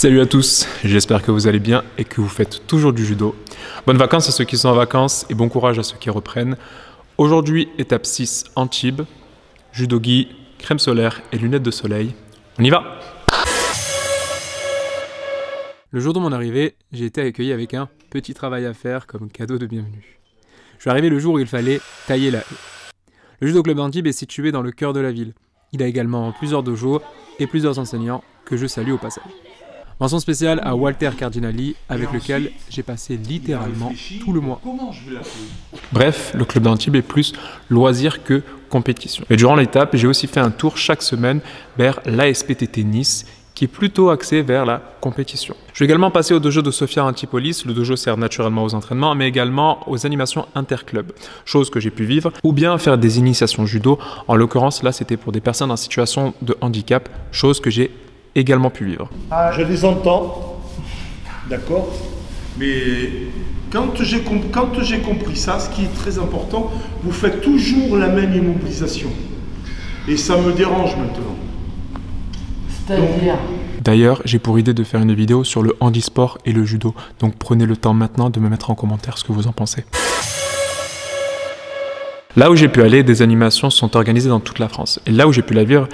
Salut à tous, j'espère que vous allez bien et que vous faites toujours du judo. Bonnes vacances à ceux qui sont en vacances et bon courage à ceux qui reprennent. Aujourd'hui, étape 6, Antibes, judo-gi, crème solaire et lunettes de soleil. On y va! Le jour de mon arrivée, j'ai été accueilli avec un petit travail à faire comme cadeau de bienvenue. Je suis arrivé le jour où il fallait tailler la haie. Le judo club d'Antibes est situé dans le cœur de la ville. Il a également plusieurs dojos et plusieurs enseignants que je salue au passage. Mention spéciale à Walter Cardinali, avec lequel j'ai passé littéralement tout le mois. Bref, le club d'Antibes est plus loisir que compétition. Et durant l'étape, j'ai aussi fait un tour chaque semaine vers l'ASPTT Nice, qui est plutôt axé vers la compétition. Je vais également passer au dojo de Sofia Antipolis. Le dojo sert naturellement aux entraînements, mais également aux animations interclubs, chose que j'ai pu vivre, ou bien faire des initiations judo. En l'occurrence, là, c'était pour des personnes en situation de handicap, chose que j'ai également pu vivre. Je les entends, d'accord, mais quand j'ai compris ça, ce qui est très important, vous faites toujours la même immobilisation. Et ça me dérange maintenant. D'ailleurs, j'ai pour idée de faire une vidéo sur le handisport et le judo, donc prenez le temps maintenant de me mettre en commentaire ce que vous en pensez. Là où j'ai pu aller, des animations sont organisées dans toute la France. Et là où j'ai pu la vivre,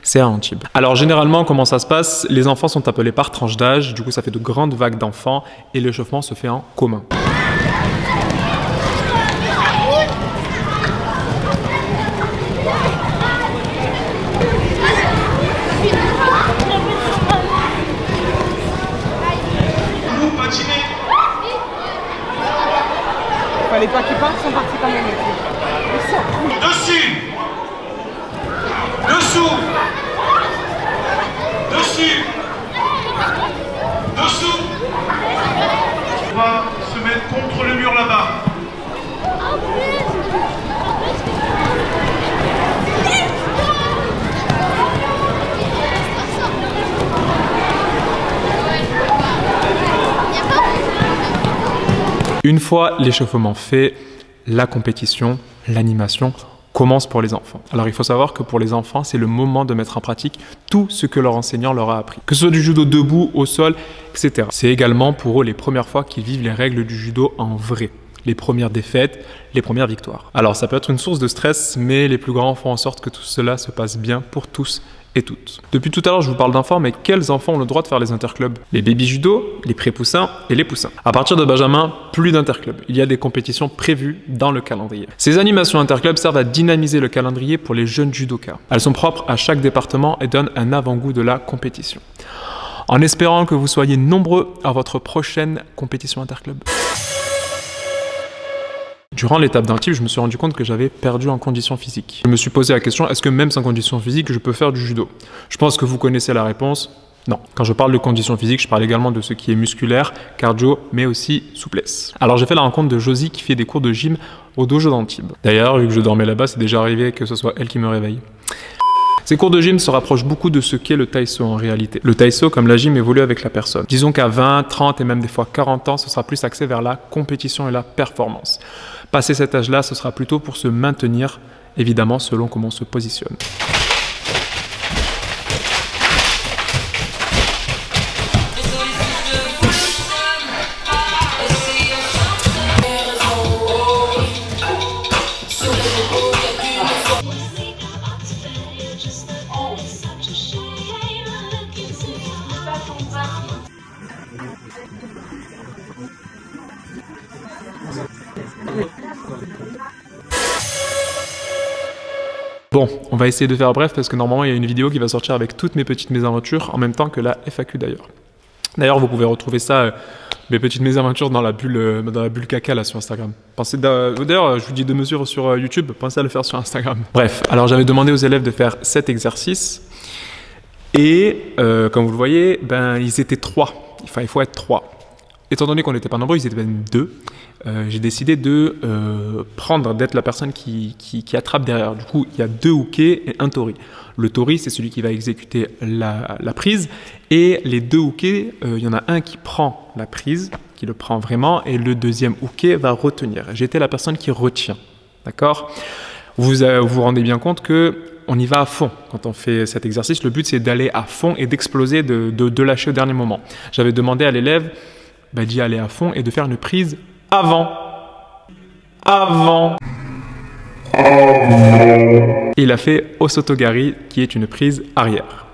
c'est à Antibes. Alors généralement, comment ça se passe? Les enfants sont appelés par tranche d'âge, du coup ça fait de grandes vagues d'enfants et l'échauffement se fait en commun. Fallait pas qu'ils partent, ils sont partis quand même. Dessus, dessous, dessus, dessous. On va se mettre contre le mur là-bas. Une fois l'échauffement fait, la compétition, l'animation commence pour les enfants. Alors il faut savoir que pour les enfants, c'est le moment de mettre en pratique tout ce que leur enseignant leur a appris. Que ce soit du judo debout, au sol, etc. C'est également pour eux les premières fois qu'ils vivent les règles du judo en vrai. Les premières défaites, les premières victoires. Alors ça peut être une source de stress, mais les plus grands font en sorte que tout cela se passe bien pour tous et toutes. Depuis tout à l'heure, je vous parle d'enfants, mais quels enfants ont le droit de faire les interclubs? Les baby judo, les pré-poussins et les poussins. À partir de Benjamin, plus d'interclubs. Il y a des compétitions prévues dans le calendrier. Ces animations interclubs servent à dynamiser le calendrier pour les jeunes judokas. Elles sont propres à chaque département et donnent un avant-goût de la compétition. En espérant que vous soyez nombreux à votre prochaine compétition interclub. Durant l'étape d'Antibes, je me suis rendu compte que j'avais perdu en condition physique. Je me suis posé la question, est-ce que même sans condition physique, je peux faire du judo? Je pense que vous connaissez la réponse. Non. Quand je parle de condition physique, je parle également de ce qui est musculaire, cardio, mais aussi souplesse. Alors j'ai fait la rencontre de Josie qui fait des cours de gym au dojo d'Antibes. D'ailleurs, vu que je dormais là-bas, c'est déjà arrivé que ce soit elle qui me réveille. Ces cours de gym se rapprochent beaucoup de ce qu'est le taïso en réalité. Le taïso, comme la gym, évolue avec la personne. Disons qu'à 20, 30 et même des fois 40 ans, ce sera plus axé vers la compétition et la performance. Passé cet âge-là, ce sera plutôt pour se maintenir, évidemment, selon comment on se positionne. Bon, on va essayer de faire bref parce que normalement il y a une vidéo qui va sortir avec toutes mes petites mésaventures en même temps que la FAQ d'ailleurs. D'ailleurs, vous pouvez retrouver ça, mes petites mésaventures dans la bulle caca là sur Instagram. D'ailleurs, je vous dis de me suivre sur YouTube, pensez à le faire sur Instagram. Bref, alors j'avais demandé aux élèves de faire 7 exercices et comme vous le voyez, ben, ils étaient 3. Enfin, il faut être 3. Étant donné qu'on n'était pas nombreux, ils étaient même 2. J'ai décidé de d'être la personne qui attrape derrière. Du coup, il y a 2 hookés et un tori. Le tori, c'est celui qui va exécuter la prise. Et les 2 hookés, il y en a un qui prend la prise, qui le prend vraiment, et le deuxième hooké va retenir. J'étais la personne qui retient. D'accord ? Vous vous rendez bien compte que on y va à fond quand on fait cet exercice. Le but, c'est d'aller à fond et d'exploser, de lâcher au dernier moment. J'avais demandé à l'élève d'y aller à fond et de faire une prise avant. Et il a fait Osotogari, qui est une prise arrière.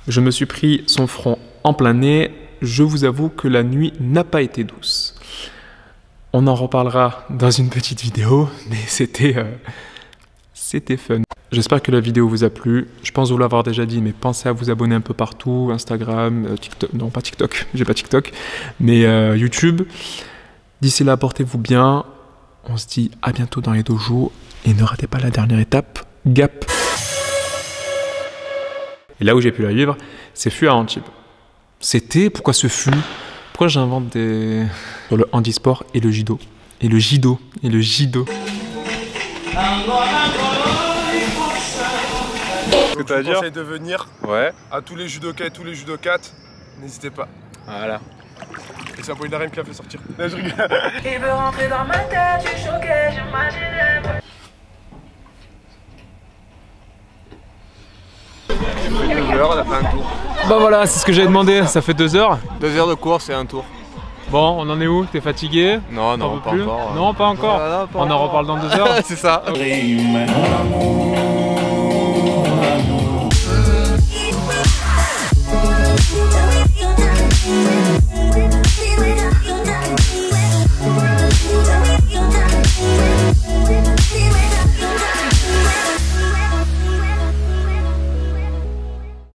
Je me suis pris son front en plein nez. Je vous avoue que la nuit n'a pas été douce. On en reparlera dans une petite vidéo, mais c'était fun. J'espère que la vidéo vous a plu. Je pense vous l'avoir déjà dit, mais pensez à vous abonner un peu partout. Instagram, TikTok, non pas TikTok, j'ai pas TikTok, mais YouTube. D'ici là, portez-vous bien. On se dit à bientôt dans les dojos. Et ne ratez pas la dernière étape, Gap. Et là où j'ai pu la vivre, c'est fut à Antibes. C'était, pourquoi ce fut? Pourquoi j'invente des... sur le handisport et le judo? Et le jido. Et le jido. Ce que tu as à dire, de venir à tous les judokas et tous les judokates, n'hésitez pas. Voilà. Et c'est Apollinaire qui a fait sortir. Là, je rigole. Il veut rentrer dans ma tête, je suis choqué, j'imaginais. Ça fait 2 heures, on a fait un tour. Bah voilà, c'est ce que j'avais demandé, ça fait 2 heures. 2 heures de course et un tour. Bon, on en est où? T'es fatigué? Non, T'en non, peux pas plus? encore. Non, pas encore. Non, pas On en encore. reparle dans 2 heures. C'est ça.